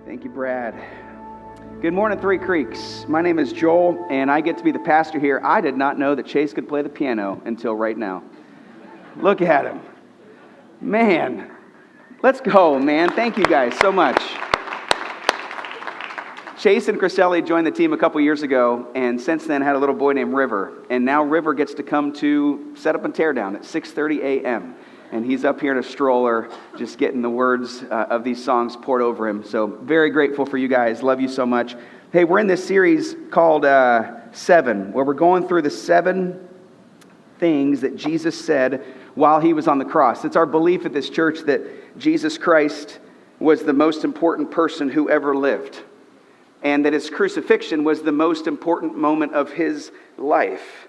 Thank you, Brad. Good morning, Three Creeks. My name is Joel, and I get to be the pastor here. I did not know that Chase could play the piano until right now. Look at him. Man, let's go, man. Thank you guys so much. Chase and Criselli joined the team a couple years ago, and since then had a little boy named River. And now River gets to come to set up and tear down at 6:30 a.m., and he's up here in a stroller just getting the words of these songs poured over him. So very grateful for you guys. Love you so much. Hey, we're in this series called 7, where we're going through the 7 things that Jesus said while he was on the cross. It's our belief at this church that Jesus Christ was the most important person who ever lived, and that his crucifixion was the most important moment of his life.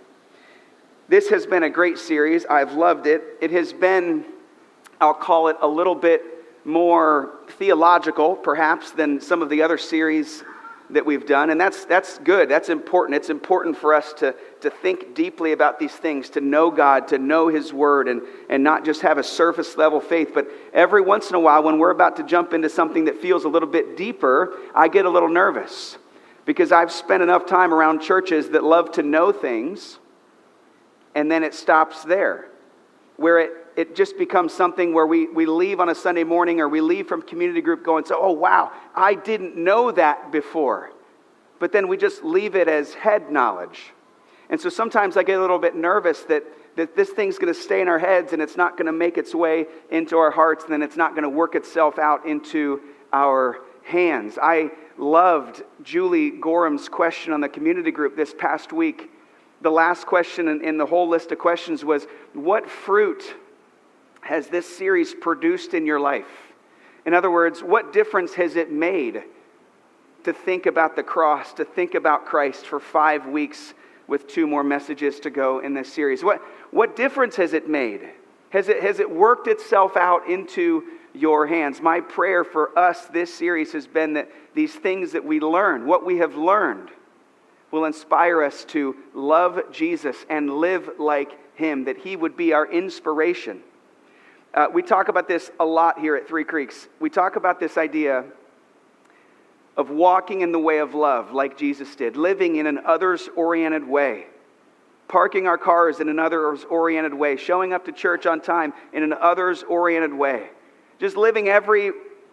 This has been a great series. I've loved it. It has been, I'll call it, a little bit more theological, perhaps, than some of the other series that we've done. And that's good. That's important. It's important for us to think deeply about these things, to know God, to know his word, and not just have a surface level faith. But every once in a while, when we're about to jump into something that feels a little bit deeper, I get a little nervous, because I've spent enough time around churches that love to know things, and then it stops there, where it just becomes something where we leave on a Sunday morning, or we leave from community group going, so, oh wow, I didn't know that before. But then we just leave it as head knowledge. And so sometimes I get a little bit nervous that this thing's going to stay in our heads, and it's not going to make its way into our hearts, and then it's not going to work itself out into our hands. I loved Julie Gorham's question on the community group this past week. The last question in the whole list of questions was, what fruit has this series produced in your life? In other words, what difference has it made to think about the cross, to think about Christ for 5 weeks with 2 more messages to go in this series? What difference has it made? Has it worked itself out into your hands? My prayer for us this series has been that these things that we learn, what we have learned, will inspire us to love Jesus and live like him, that he would be our inspiration. We talk about this a lot here at Three Creeks. We talk about this idea of walking in the way of love like Jesus did, living in an others-oriented way, parking our cars in an others-oriented way, showing up to church on time in an others-oriented way, just living every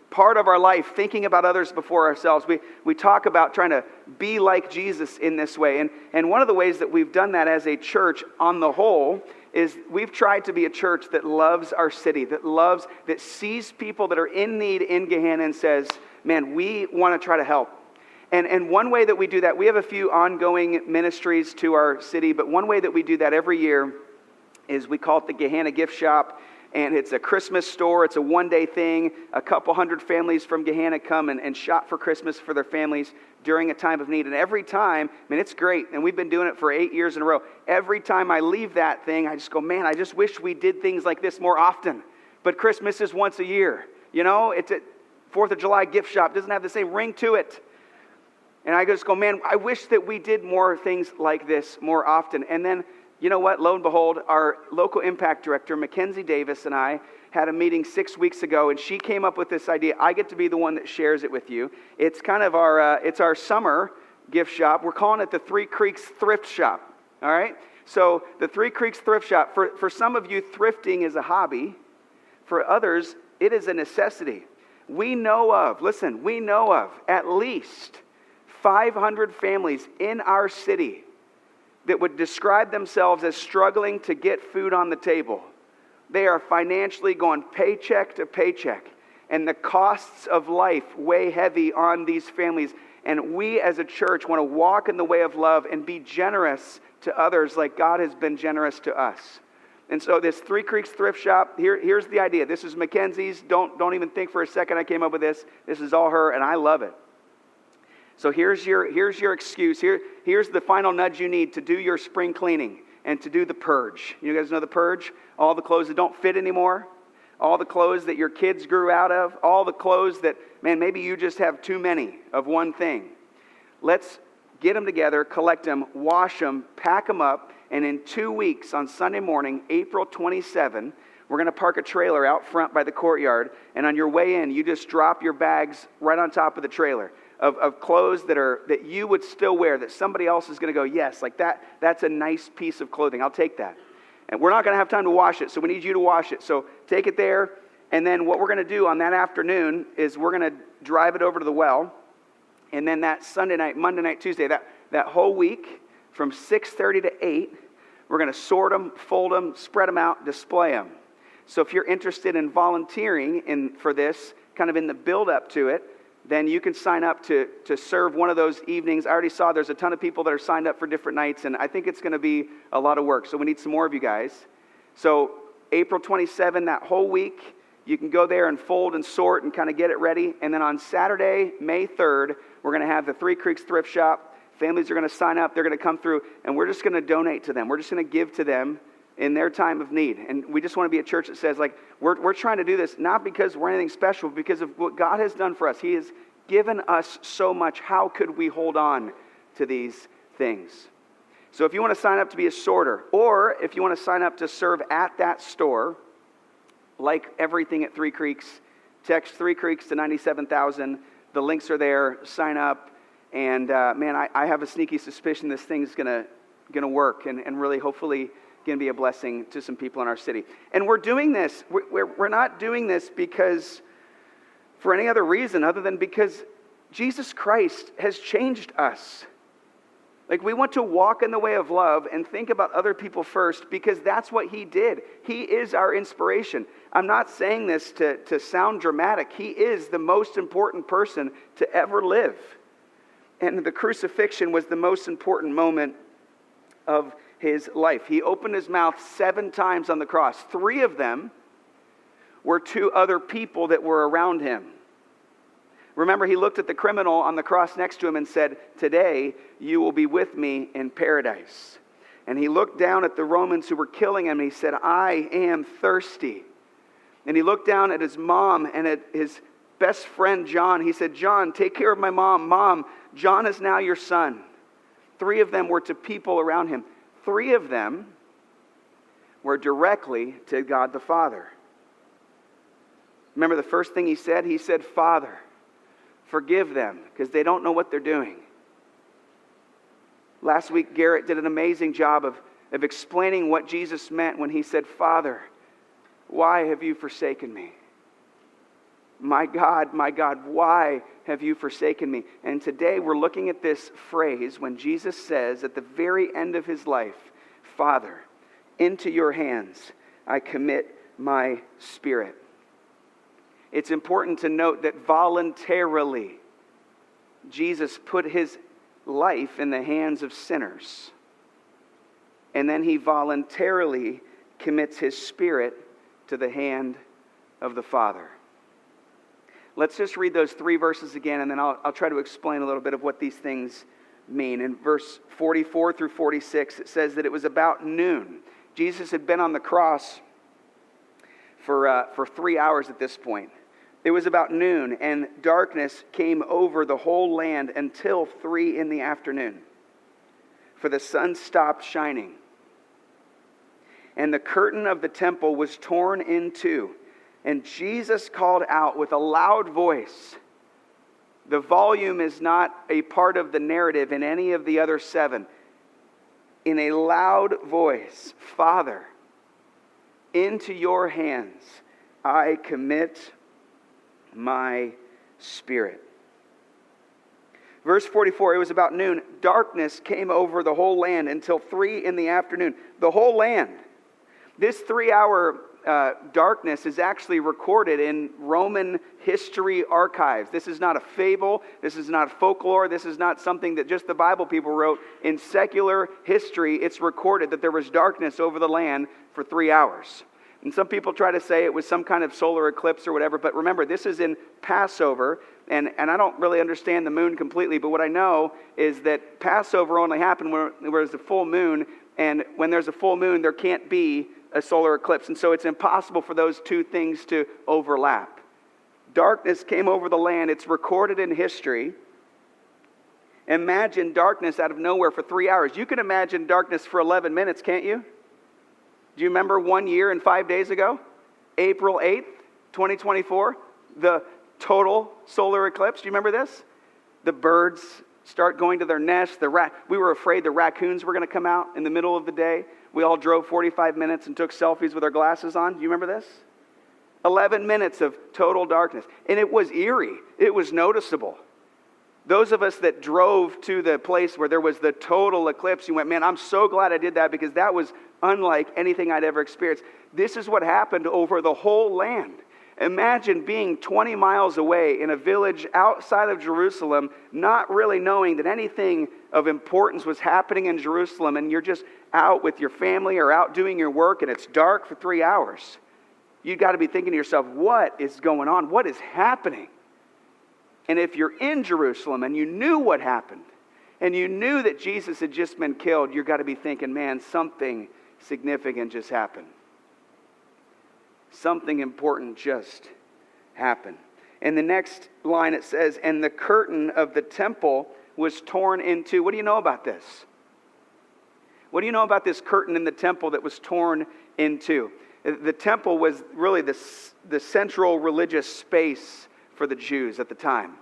part of our life thinking about others before ourselves. We talk about trying to be like Jesus in this way. And one of the ways that we've done that as a church on the whole is we've tried to be a church that loves our city, that sees people that are in need in Gahanna and says, man, we want to try to help. And one way that we do that, we have a few ongoing ministries to our city, but one way that we do that every year is we call it the Gahanna Gift Shop. And it's a Christmas store. It's a one-day thing. A couple hundred families from Gahanna come and shop for Christmas for their families during a time of need. And every time, it's great. And we've been doing it for 8 years in a row. Every time I leave that thing, I just go, man, I just wish we did things like this more often. But Christmas is once a year. You know, it's a 4th of July gift shop. It doesn't have the same ring to it. And I just go, man, I wish that we did more things like this more often. And then, you know what? Lo and behold, our local impact director, Mackenzie Davis, and I had a meeting 6 weeks ago, and she came up with this idea. I get to be the one that shares it with you. It's kind of our summer gift shop. We're calling it the Three Creeks Thrift Shop. All right? So the Three Creeks Thrift Shop. For some of you, thrifting is a hobby. For others, it is a necessity. We know of at least 500 families in our city that would describe themselves as struggling to get food on the table. They are financially going paycheck to paycheck, and the costs of life weigh heavy on these families. And we as a church want to walk in the way of love and be generous to others like God has been generous to us. And so this Three Creeks Thrift Shop, here's the idea. This is Mackenzie's. Don't even think for a second I came up with this. This is all her, and I love it. So here's your excuse. Here's the final nudge you need to do your spring cleaning and to do the purge. You guys know the purge? All the clothes that don't fit anymore, all the clothes that your kids grew out of, all the clothes that, man, maybe you just have too many of one thing. Let's get them together, collect them, wash them, pack them up, and in 2 weeks on Sunday morning, April 27, We're going to park a trailer out front by the courtyard, and on your way in, you just drop your bags right on top of the trailer of clothes that you would still wear, that somebody else is going to go, yes, like that's a nice piece of clothing. I'll take that. And we're not going to have time to wash it, so we need you to wash it. So take it there, and then what we're going to do on that afternoon is we're going to drive it over to the well, and then that Sunday night, Monday night, Tuesday, that whole week from 6:30 to 8, we're going to sort them, fold them, spread them out, display them. So if you're interested in volunteering for this, kind of in the build-up to it, then you can sign up to serve one of those evenings. I already saw there's a ton of people that are signed up for different nights, and I think it's going to be a lot of work. So we need some more of you guys. So April 27, that whole week, you can go there and fold and sort and kind of get it ready. And then on Saturday, May 3rd, we're going to have the Three Creeks Thrift Shop. Families are going to sign up. They're going to come through, and we're just going to donate to them. We're just going to give to them in their time of need. And we just want to be a church that says, like, we're trying to do this not because we're anything special, but because of what God has done for us. He has given us so much. How could we hold on to these things? So if you want to sign up to be a sorter, or if you want to sign up to serve at that store, like everything at Three Creeks, text Three Creeks to 97,000. The links are there. Sign up. And man, I have a sneaky suspicion this thing's gonna work and really hopefully going to be a blessing to some people in our city. And we're doing this. We're not doing this because for any other reason other than because Jesus Christ has changed us. Like, we want to walk in the way of love and think about other people first because that's what he did. He is our inspiration. I'm not saying this to sound dramatic. He is the most important person to ever live. And the crucifixion was the most important moment of his life. He opened his mouth 7 times on the cross. 3 of them were to other people that were around him. Remember, he looked at the criminal on the cross next to him and said, "Today you will be with me in paradise." And he looked down at the Romans who were killing him and he said, "I am thirsty." And he looked down at his mom and at his best friend John. He said, "John, take care of my mom. Mom, John is now your son." 3 of them were to people around him. 3 of them were directly to God the Father. Remember the first thing he said? He said, "Father, forgive them because they don't know what they're doing." Last week, Garrett did an amazing job of explaining what Jesus meant when he said, "Father, why have you forsaken me? My God, why have you forsaken me?" And today we're looking at this phrase when Jesus says at the very end of his life, "Father, into your hands I commit my spirit." It's important to note that voluntarily Jesus put his life in the hands of sinners. And then he voluntarily commits his spirit to the hand of the Father. Let's just read those 3 verses again, and then I'll try to explain a little bit of what these things mean. In verse 44 through 46, it says that it was about noon. Jesus had been on the cross for 3 hours at this point. It was about noon, and darkness came over the whole land until 3 in the afternoon. For the sun stopped shining. And the curtain of the temple was torn in two. And Jesus called out with a loud voice. The volume is not a part of the narrative in any of the other 7. In a loud voice, "Father, into your hands I commit my spirit." Verse 44, it was about noon. Darkness came over the whole land until 3 in the afternoon. The whole land. This 3-hour darkness is actually recorded in Roman history archives. This is not a fable. This is not folklore. This is not something that just the Bible people wrote. In secular history, it's recorded that there was darkness over the land for 3 hours. And some people try to say it was some kind of solar eclipse or whatever, but remember, this is in Passover, and I don't really understand the moon completely, but what I know is that Passover only happened when there was a full moon, and when there's a full moon, there can't be a solar eclipse, and so it's impossible for those 2 things to overlap. Darkness came over the land. It's recorded in history. Imagine darkness out of nowhere for 3 hours. You can imagine darkness for 11 minutes, can't you? Do you remember 1 year and 5 days ago? April 8th, 2024, the total solar eclipse. Do you remember this? The birds start going to their nests. We were afraid the raccoons were going to come out in the middle of the day. We all drove 45 minutes and took selfies with our glasses on. Do you remember this? 11 minutes of total darkness. And it was eerie. It was noticeable. Those of us that drove to the place where there was the total eclipse, you went, man, I'm so glad I did that because that was unlike anything I'd ever experienced. This is what happened over the whole land. Imagine being 20 miles away in a village outside of Jerusalem, not really knowing that anything of importance was happening in Jerusalem, and you're just out with your family or out doing your work, and it's dark for 3 hours. You've got to be thinking to yourself, what is going on? What is happening? And if you're in Jerusalem and you knew what happened, and you knew that Jesus had just been killed, you've got to be thinking, man, something significant just happened. Something important just happened. In the next line it says, and the curtain of the temple was torn in two. What do you know about this? What do you know about this curtain in the temple that was torn in two? The temple was really the central religious space for the Jews at the time.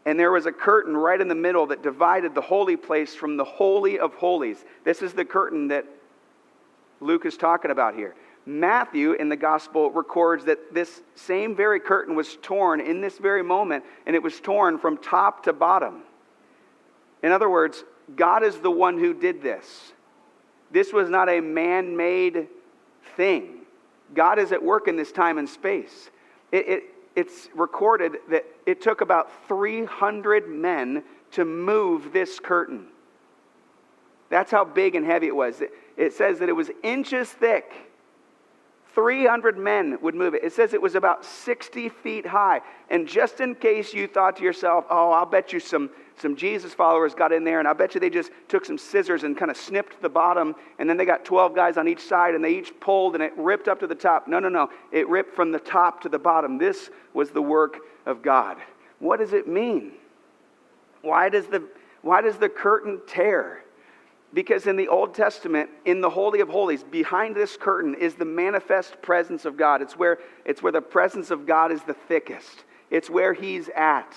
And there was a curtain right in the middle that divided the holy place from the Holy of Holies. This is the curtain that Luke is talking about here. Matthew in the gospel records that this same very curtain was torn in this very moment, and it was torn from top to bottom. In other words, God is the one who did this. This was not a man-made thing. God is at work in this time and space. It's recorded that it took about 300 men to move this curtain. That's how big and heavy it was. It says that it was inches thick. 300 men would move it. It says it was about 60 feet high. And just in case you thought to yourself, oh, I'll bet you some Jesus followers got in there, and I bet you they just took some scissors and kind of snipped the bottom, and then they got 12 guys on each side, and they each pulled, and it ripped up to the top. No. It ripped from the top to the bottom. This was the work of God. What does it mean? Why does the curtain tear? Because in the Old Testament, in the Holy of Holies, behind this curtain is the manifest presence of God. It's where the presence of God is the thickest. It's where He's at.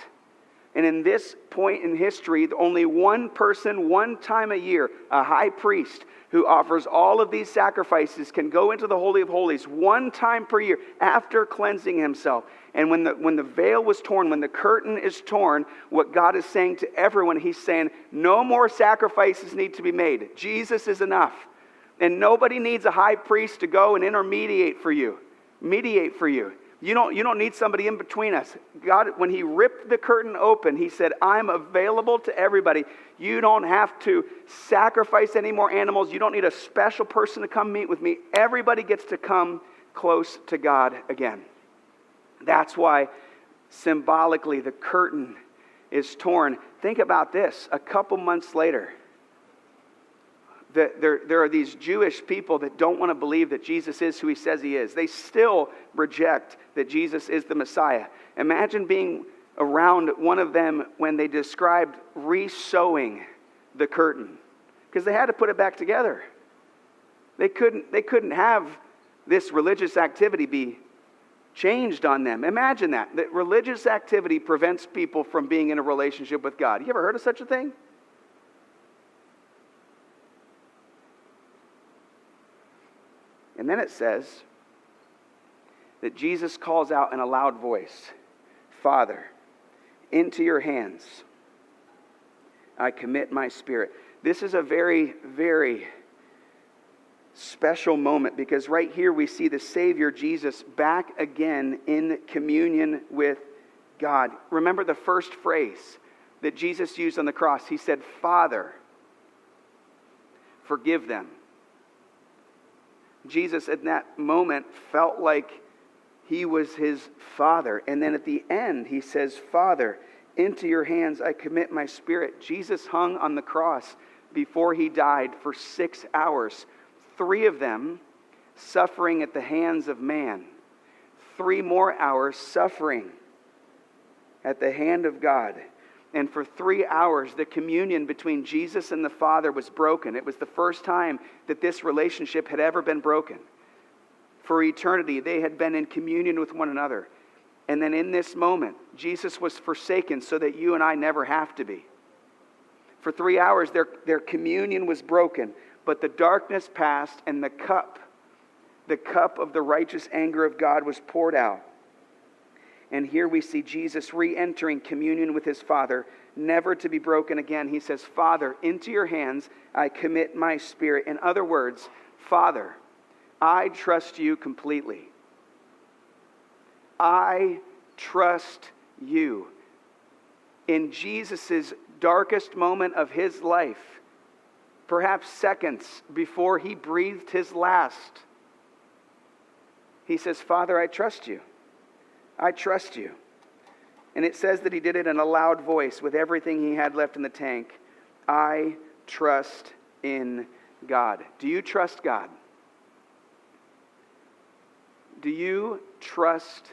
And in this point in history, only one person, one time a year, a high priest who offers all of these sacrifices, can go into the Holy of Holies one time per year after cleansing himself. And when the veil was torn, when the curtain is torn, what God is saying to everyone, He's saying, no more sacrifices need to be made. Jesus is enough. And nobody needs a high priest to go and mediate for you. You don't need somebody in between us. God, when He ripped the curtain open, He said, I'm available to everybody. You don't have to sacrifice any more animals. You don't need a special person to come meet with me. Everybody gets to come close to God again. That's why symbolically the curtain is torn. Think about this. A couple months later, there are these Jewish people that don't want to believe that Jesus is who He says He is. They still reject that Jesus is the Messiah. Imagine being around one of them when they described re-sewing the curtain, because they had to put it back together. They couldn't have this religious activity be changed on them. Imagine that religious activity prevents people from being in a relationship with God. You ever heard of such a thing? And then it says that Jesus calls out in a loud voice, Father, into your hands I commit my spirit. This is a very, very special moment, because right here we see the Savior Jesus back again in communion with God. Remember the first phrase that Jesus used on the cross. He said, Father, forgive them. Jesus at that moment felt like He was His Father. And then at the end He says, Father, into your hands I commit my spirit. Jesus hung on the cross before He died for 6 hours. 3 of them suffering at the hands of man. 3 more hours suffering at the hand of God. And for 3 hours, the communion between Jesus and the Father was broken. It was the first time that this relationship had ever been broken. For eternity, they had been in communion with one another. And then in this moment, Jesus was forsaken so that you and I never have to be. For 3 hours, their communion was broken, but the darkness passed and the cup of the righteous anger of God was poured out. And here we see Jesus re-entering communion with his Father, never to be broken again. He says, Father, into your hands I commit my spirit. In other words, Father, I trust you completely. I trust you. In Jesus' darkest moment of his life, perhaps seconds before he breathed his last, he says, Father, I trust you. I trust you. And it says that he did it in a loud voice with everything he had left in the tank. I trust in God. Do you trust God? Do you trust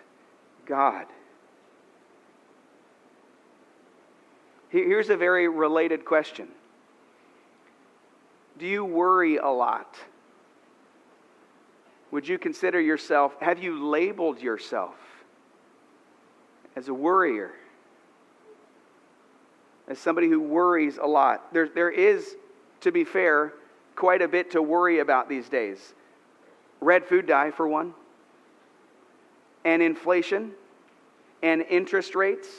God? Here's a very related question. Do you worry a lot? Would you consider yourself, have you labeled yourself as a worrier? As somebody who worries a lot? There is, to be fair, quite a bit to worry about these days. Red food dye, for one. And inflation, and interest rates,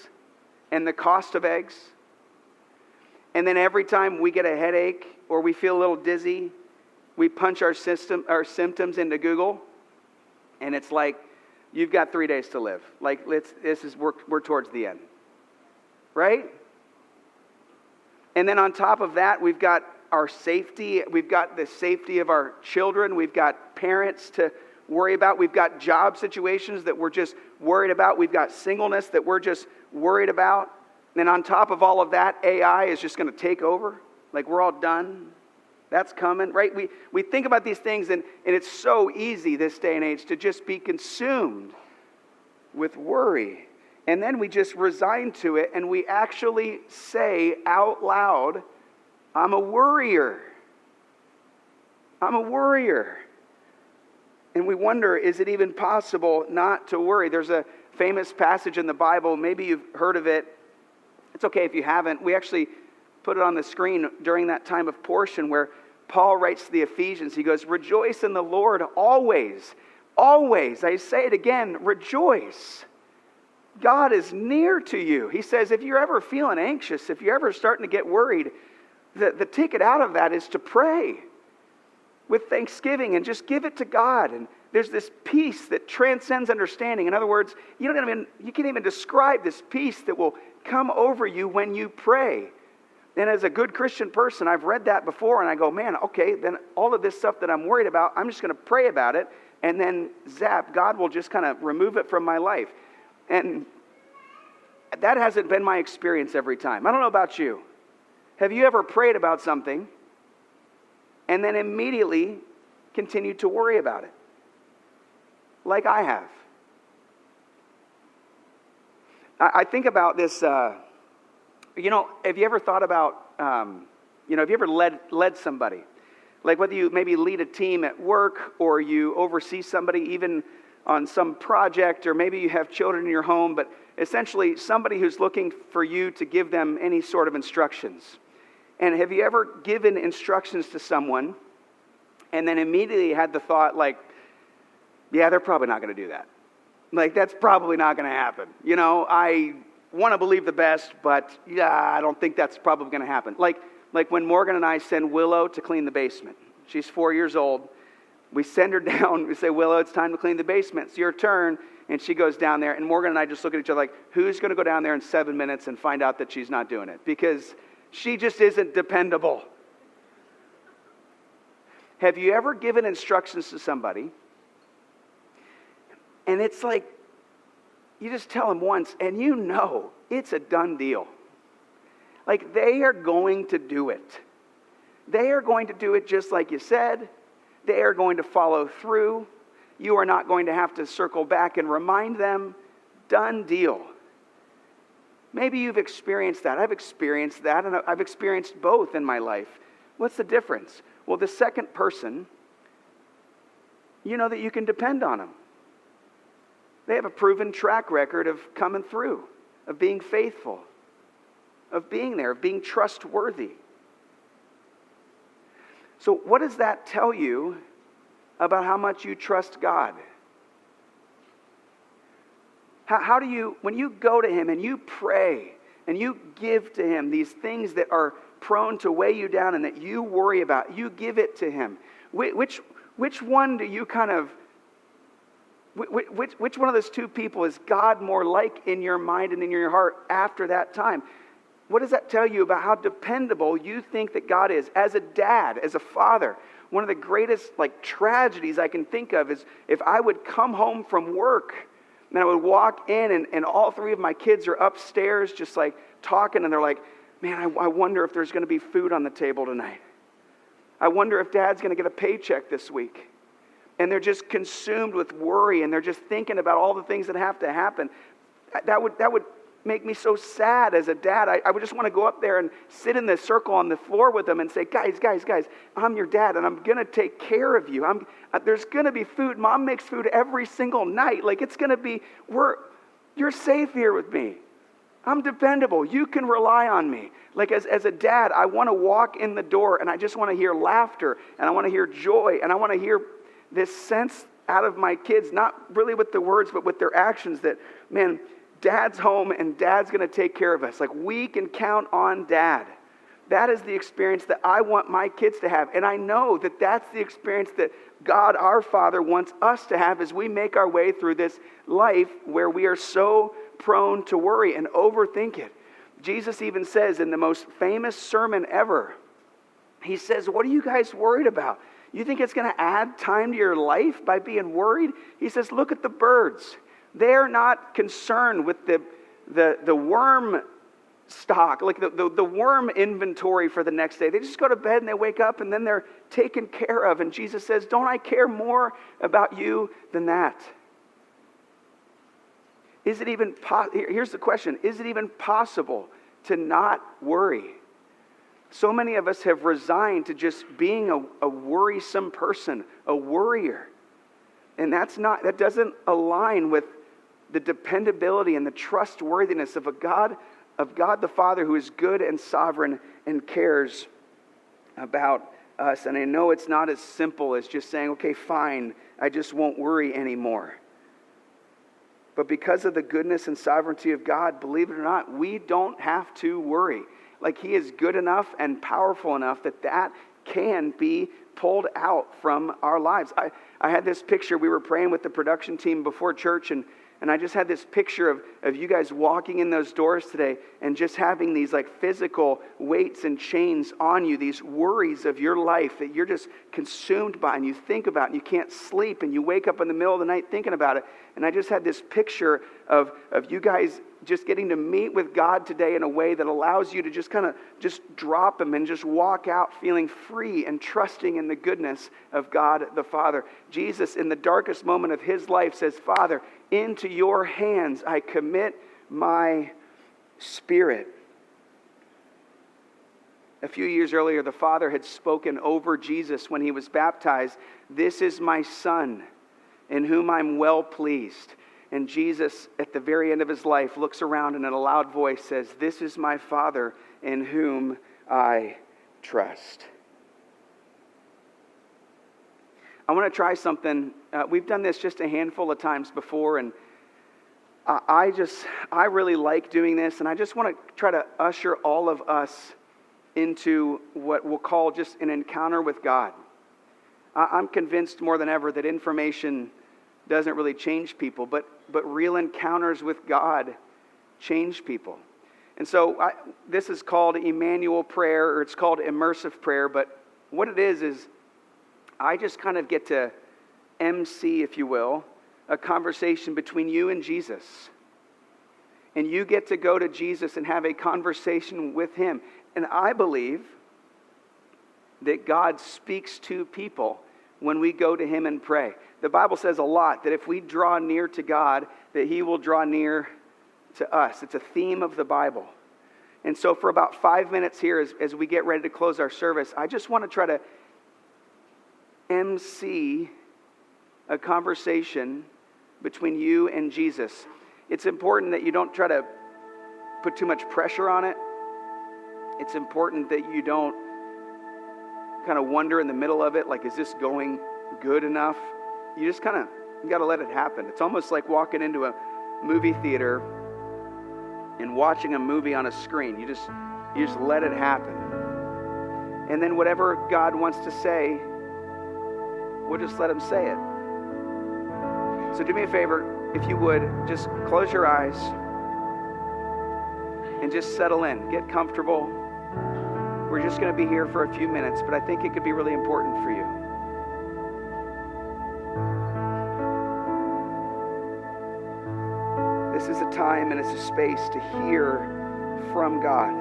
and the cost of eggs. And then every time we get a headache or we feel a little dizzy, we punch our symptoms into Google, and it's like, you've got 3 days to live. Like, we're towards the end. Right? And then on top of that, we've got our safety. We've got the safety of our children. We've got parents to worry about. We've got job situations that we're just worried about. We've got singleness that we're just worried about. And on top of all of that, AI is just going to take over. Like, we're all done. That's coming, right? We think about these things, and it's so easy this day and age to just be consumed with worry. And then we just resign to it, and we actually say out loud, I'm a worrier. I'm a worrier. And we wonder, is it even possible not to worry? There's a famous passage in the Bible, maybe you've heard of it. It's okay if you haven't. We actually put it on the screen during that time of portion where Paul writes to the Ephesians. He goes, rejoice in the Lord always. Always. I say it again, rejoice. God is near to you. He says, if you're ever feeling anxious, if you're ever starting to get worried, the ticket out of that is to pray with thanksgiving and just give it to God. And there's this peace that transcends understanding. In other words, you can't even describe this peace that will come over you when you pray. And as a good Christian person, I've read that before and I go, man, okay, then all of this stuff that I'm worried about, I'm just going to pray about it, and then zap, God will just kind of remove it from my life. And that hasn't been my experience every time. I don't know about you. Have you ever prayed about something and then immediately continued to worry about it? Like I have. I think about this, have you ever thought about, have you ever led somebody? Like whether you maybe lead a team at work or you oversee somebody even on some project, or maybe you have children in your home, but essentially somebody who's looking for you to give them any sort of instructions. And have you ever given instructions to someone and then immediately had the thought like, yeah, they're probably not going to do that. Like, that's probably not going to happen. I want to believe the best, but yeah, I don't think that's probably going to happen. Like when Morgan and I send Willow to clean the basement. She's 4 years old. We send her down. We say, Willow, it's time to clean the basement. It's your turn. And she goes down there. And Morgan and I just look at each other like, who's going to go down there in 7 minutes and find out that she's not doing it? Because she just isn't dependable. Have you ever given instructions to somebody and it's like, you just tell them once and it's a done deal. Like, they are going to do it. They are going to do it just like you said. They are going to follow through. You are not going to have to circle back and remind them. Done deal. Maybe you've experienced that. I've experienced that, and I've experienced both in my life. What's the difference? Well, the second person you know that you can depend on them. They have a proven track record of coming through, of being faithful, of being there, of being trustworthy. So what does that tell you about how much you trust God? How do you, when you go to Him and you pray and you give to Him these things that are prone to weigh you down and that you worry about, you give it to Him. Which one do you kind of, which one of those two people is God more like in your mind and in your heart after that time? What does that tell you about how dependable you think that God is? As a dad, as a father, one of the greatest tragedies I can think of is if I would come home from work and I would walk in and all three of my kids are upstairs just talking, and they're like, man, I wonder if there's going to be food on the table tonight. I wonder if Dad's going to get a paycheck this week. And they're just consumed with worry, and they're just thinking about all the things that have to happen. That would make me so sad as a dad. I would just want to go up there and sit in the circle on the floor with them and say, guys, I'm your dad, and I'm going to take care of you. There's going to be food. Mom makes food every single night. It's going to be, you're safe here with me. I'm dependable. You can rely on me. As a dad, I want to walk in the door, and I just want to hear laughter, and I want to hear joy, and I want to hear this sense out of my kids, not really with the words, but with their actions that, man, Dad's home and Dad's going to take care of us. We can count on Dad. That is the experience that I want my kids to have. And I know that that's the experience that God, our Father, wants us to have as we make our way through this life where we are so prone to worry and overthink it. Jesus even says in the most famous sermon ever, He says, what are you guys worried about? You think it's going to add time to your life by being worried? He says, look at the birds. They're not concerned with the worm stock, the worm inventory for the next day. They just go to bed and they wake up and then they're taken care of. And Jesus says, don't I care more about you than that? Is it even here's the question, is it even possible to not worry? So many of us have resigned to just being a worrisome person, a worrier. And that doesn't align with the dependability and the trustworthiness of God the Father, who is good and sovereign and cares about us. And I know it's not as simple as just saying, okay, fine, I just won't worry anymore. But because of the goodness and sovereignty of God, believe it or not, we don't have to worry. He is good enough and powerful enough that can be pulled out from our lives. I had this picture. We were praying with the production team before church, and I just had this picture of you guys walking in those doors today and just having these physical weights and chains on you, these worries of your life that you're just consumed by and you think about and you can't sleep and you wake up in the middle of the night thinking about it. And I just had this picture of you guys just getting to meet with God today in a way that allows you to just kind of just drop Him and just walk out feeling free and trusting in the goodness of God the Father. Jesus, in the darkest moment of His life, says, Father, into your hands I commit my spirit. A few years earlier, the Father had spoken over Jesus when He was baptized, this is my Son, in whom I'm well pleased. And Jesus, at the very end of His life, looks around and in a loud voice says, this is my Father in whom I trust. I want to try something. We've done this just a handful of times before, and I really like doing this, and I just want to try to usher all of us into what we'll call just an encounter with God. I'm convinced more than ever that information doesn't really change people, but real encounters with God change people. And so this is called Emmanuel prayer, or it's called immersive prayer, but what it is I just kind of get to MC, if you will, a conversation between you and Jesus. And you get to go to Jesus and have a conversation with Him. And I believe that God speaks to people when we go to Him and pray. The Bible says a lot that if we draw near to God, that He will draw near to us. It's a theme of the Bible. And so for about 5 minutes here, as we get ready to close our service, I just want to try to MC a conversation between you and Jesus. It's important that you don't try to put too much pressure on it. It's important that you don't kind of wonder in the middle of it, like, is this going good enough? You just you got to let it happen. It's almost like walking into a movie theater and watching a movie on a screen. You just let it happen. And then whatever God wants to say, we'll just let him say it. So do me a favor, if you would, just close your eyes and just settle in. Get comfortable. We're just going to be here for a few minutes, but I think it could be really important for you. This is a time and it's a space to hear from God.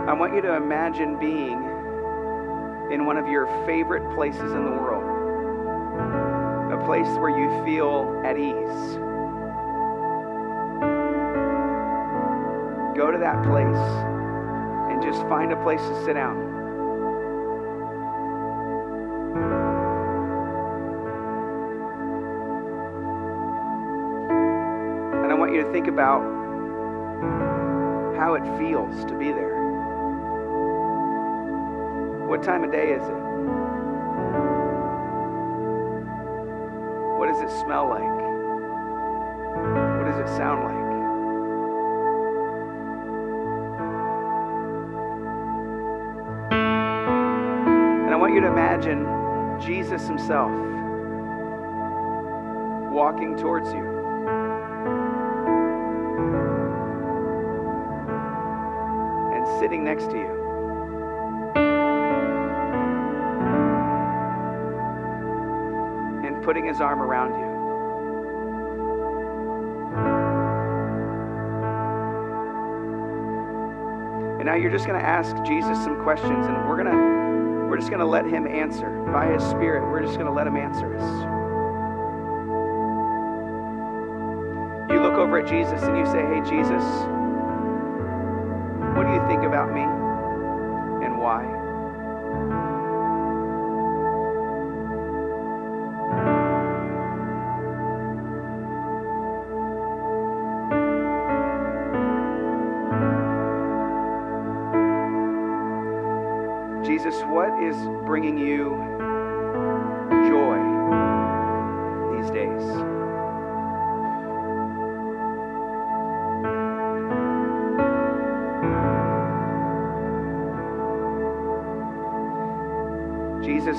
I want you to imagine being in one of your favorite places in the world. A place where you feel at ease. Go to that place and just find a place to sit down. And I want you to think about how it feels to be there. What time of day is it? What does it smell like? What does it sound like? And I want you to imagine Jesus himself walking towards you. And sitting next to you. Putting his arm around you. And now you're just going to ask Jesus some questions, and we're just going to let him answer. By his Spirit, we're just going to let him answer us. You look over at Jesus and you say, "Hey, Jesus, what do you think about me and why?" Jesus, what is bringing you joy these days? Jesus,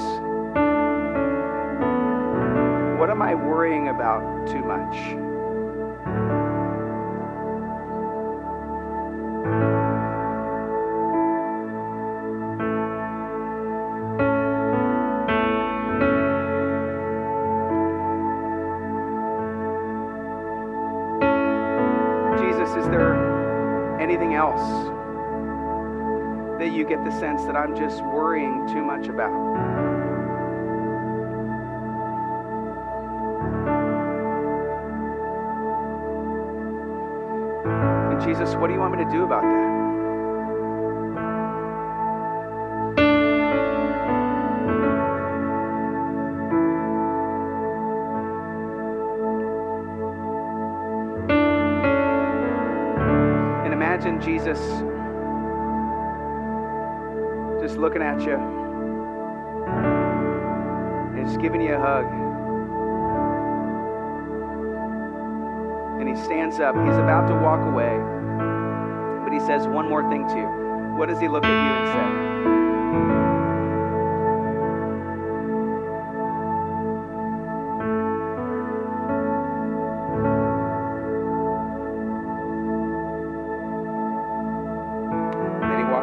what am I worrying about too much? Is there anything else that you get the sense that I'm just worrying too much about? And Jesus, what do you want me to do about that? Imagine Jesus just looking at you and just giving you a hug. And he stands up. He's about to walk away, but he says one more thing to you. What does he look at you and say?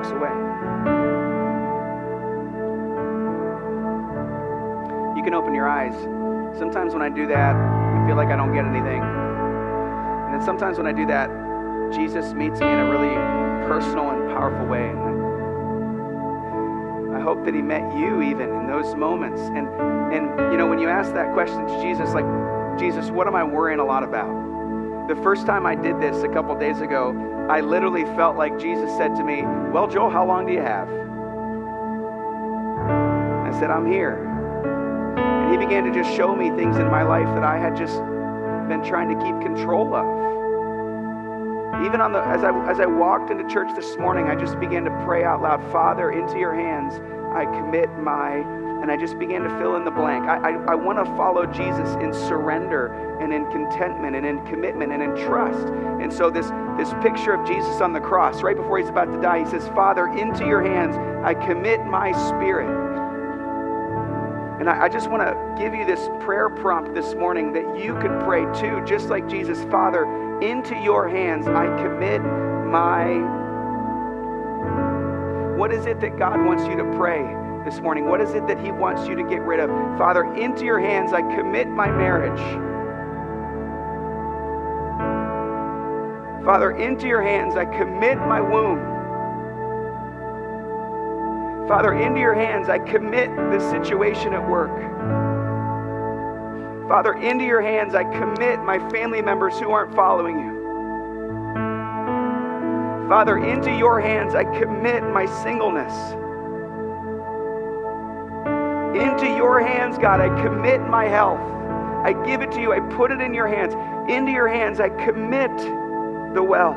Away. You can open your eyes. Sometimes when I do that, I feel like I don't get anything. And then sometimes when I do that, Jesus meets me in a really personal and powerful way. And I hope that he met you even in those moments. And you know, when you ask that question to Jesus, like, Jesus, what am I worrying a lot about? The first time I did this a couple days ago, I literally felt like Jesus said to me, "Well, Joel, how long do you have?" I said, "I'm here." And he began to just show me things in my life that I had just been trying to keep control of. Even as I walked into church this morning, I just began to pray out loud, "Father, into your hands I commit and I just began to fill in the blank. I want to follow Jesus in surrender and in contentment and in commitment and in trust. And so this picture of Jesus on the cross, right before he's about to die, he says, "Father, into your hands I commit my spirit." And I just want to give you this prayer prompt this morning that you could pray too, just like Jesus. "Father, into your hands I commit my..." What is it that God wants you to pray this morning? What is it that he wants you to get rid of? "Father, into your hands I commit my marriage." "Father, into your hands I commit my womb." "Father, into your hands I commit this situation at work." "Father, into your hands I commit my family members who aren't following you." "Father, into your hands I commit my singleness." "Into your hands, God, I commit my health. I give it to you. I put it in your hands. Into your hands I commit the well.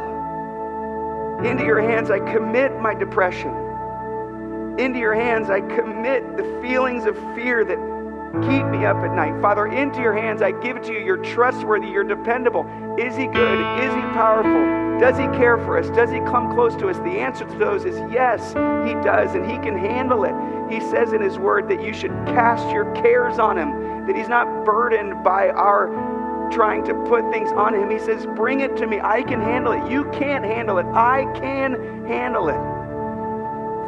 Into your hands I commit my depression. Into your hands I commit the feelings of fear that keep me up at night. Father, into your hands I give it to you. You're trustworthy. You're dependable. Is he good? Is he powerful? Does he care for us? Does he come close to us?" The answer to those is yes, he does, and he can handle it. He says in his word that you should cast your cares on him, that he's not burdened by our trying to put things on him. He says, "Bring it to me. I can handle it. You can't handle it. I can handle it."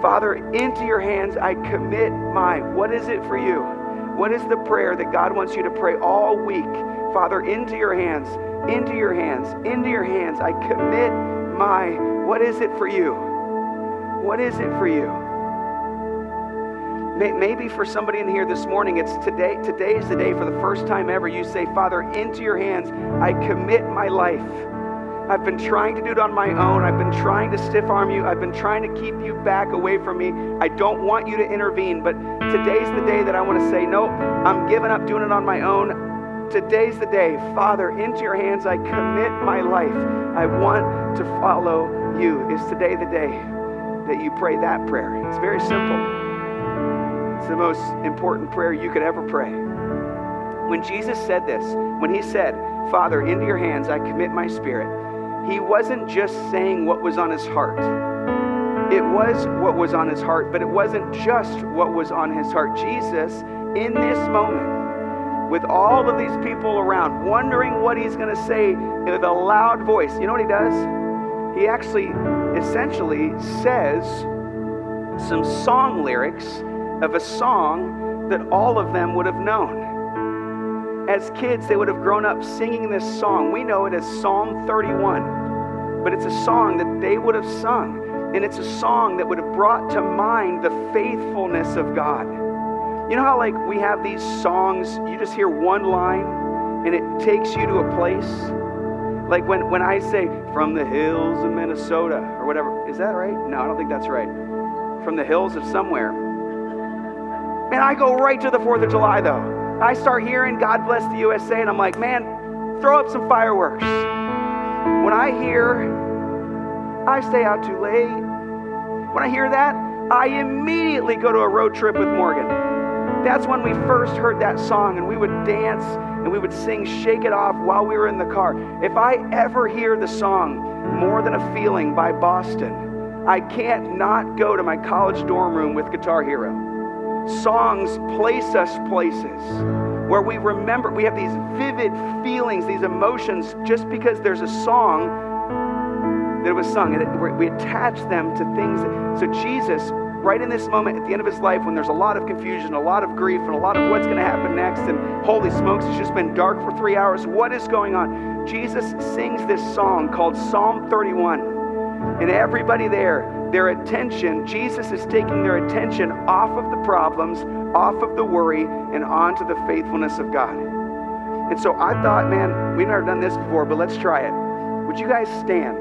Father, into your hands I commit my... What is it for you? What is the prayer that God wants you to pray all week? Father, into your hands, into your hands, into your hands I commit my... What is it for you? What is it for you? Maybe for somebody in here this morning, it's today. Today is the day for the first time ever you say, "Father, into your hands I commit my life. I've been trying to do it on my own. I've been trying to stiff arm you. I've been trying to keep you back away from me. I don't want you to intervene, but today's the day that I want to say, no, I'm giving up doing it on my own. Today's the day. Father, into your hands I commit my life. I want to follow you." Is today the day that you pray that prayer? It's very simple. It's the most important prayer you could ever pray. When Jesus said this, when he said, "Father, into your hands I commit my spirit," he wasn't just saying what was on his heart. It was what was on his heart, but it wasn't just what was on his heart. Jesus, in this moment, with all of these people around, wondering what he's going to say with a loud voice, you know what he does? He actually essentially says some song lyrics of a song that all of them would have known. As kids, they would have grown up singing this song. We know it as Psalm 31, but it's a song that they would have sung, and it's a song that would have brought to mind the faithfulness of God. You know how like we have these songs, you just hear one line, and it takes you to a place? Like when I say, "From the hills of Minnesota," or whatever. Is that right? No, I don't think that's right. From the hills of somewhere. Man, I go right to the 4th of July, though. I start hearing "God Bless the USA," and I'm like, man, throw up some fireworks. When I hear "I Stay Out Too Late," when I hear that, I immediately go to a road trip with Morgan. That's when we first heard that song, and we would dance and we would sing "Shake It Off" while we were in the car. If I ever hear the song "More Than a Feeling" by Boston, I can't not go to my college dorm room with Guitar Hero. Songs place us places where we remember, we have these vivid feelings, these emotions, just because there's a song that was sung. And we attach them to things. So Jesus, right in this moment at the end of his life, when there's a lot of confusion, a lot of grief, and a lot of what's going to happen next, and holy smokes, it's just been dark for 3 hours. What is going on? Jesus sings this song called Psalm 31. And everybody there, their attention, Jesus is taking their attention off of the problems, off of the worry, and onto the faithfulness of God. And so I thought, man, we've never done this before, but let's try it. Would you guys stand?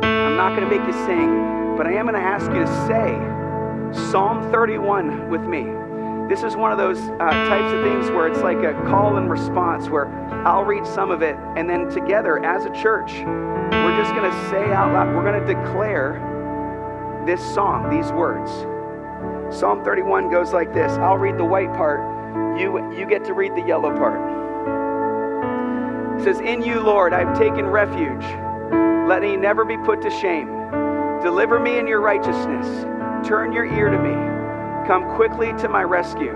I'm not going to make you sing, but I am going to ask you to say Psalm 31 with me. This is one of those types of things where it's like a call and response, where I'll read some of it, and then together as a church, we're just going to say out loud, we're going to declare this song, these words. Psalm 31 goes like this. I'll read the white part. You get to read the yellow part. It says, in you, Lord, I've taken refuge. Let me never be put to shame. Deliver me in your righteousness. Turn your ear to me. Come quickly to my rescue.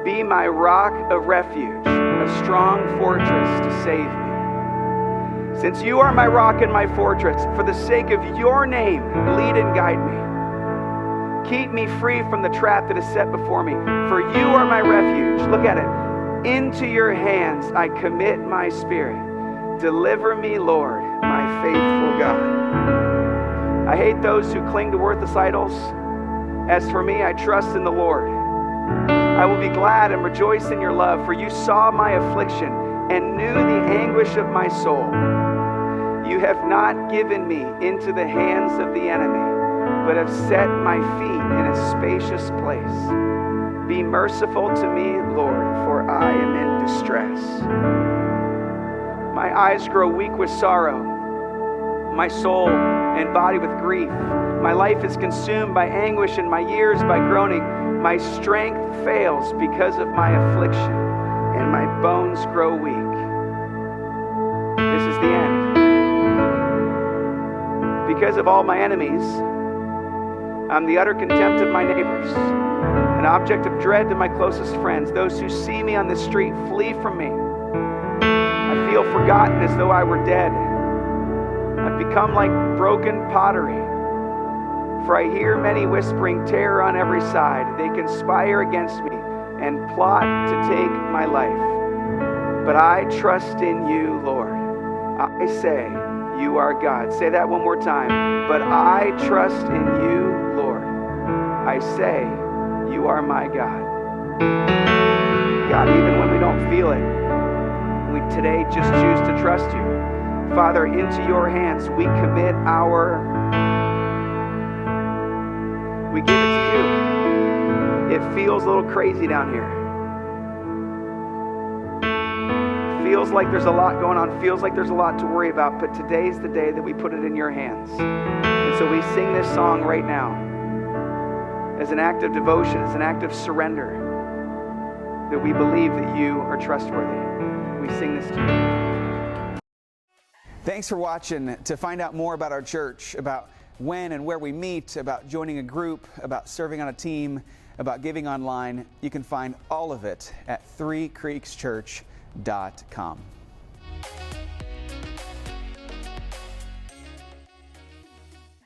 Be my rock of refuge, a strong fortress to save me. Since you are my rock and my fortress, for the sake of your name, lead and guide me. Keep me free from the trap that is set before me, for you are my refuge. Look at it. Into your hands I commit my spirit. Deliver me, Lord, my faithful God. I hate those who cling to worthless idols. As for me, I trust in the Lord. I will be glad and rejoice in your love, for you saw my affliction and knew the anguish of my soul. You have not given me into the hands of the enemy, but have set my feet in a spacious place. Be merciful to me, Lord, for I am in distress. My eyes grow weak with sorrow, my soul and body with grief. My life is consumed by anguish and my years by groaning. My strength fails because of my affliction, and my bones grow weak. This is the end. Because of all my enemies, I'm the utter contempt of my neighbors, an object of dread to my closest friends. Those who see me on the street flee from me. I feel forgotten as though I were dead. I've become like broken pottery. For I hear many whispering terror on every side. They conspire against me and plot to take my life. But I trust in you, Lord. I say, you are God. Say that one more time. But I trust in you, Lord. I say, you are my God. God, even when we don't feel it, we today just choose to trust you. Father, into your hands we commit we give it to you. It feels a little crazy down here. Feels like there's a lot going on. Feels like there's a lot to worry about. But today's the day that we put it in your hands. And so we sing this song right now as an act of devotion, as an act of surrender, that we believe that you are trustworthy. We sing this to you. Thanks for watching. To find out more about our church, about when and where we meet, about joining a group, about serving on a team, about giving online, you can find all of it at threecreekschurch.com.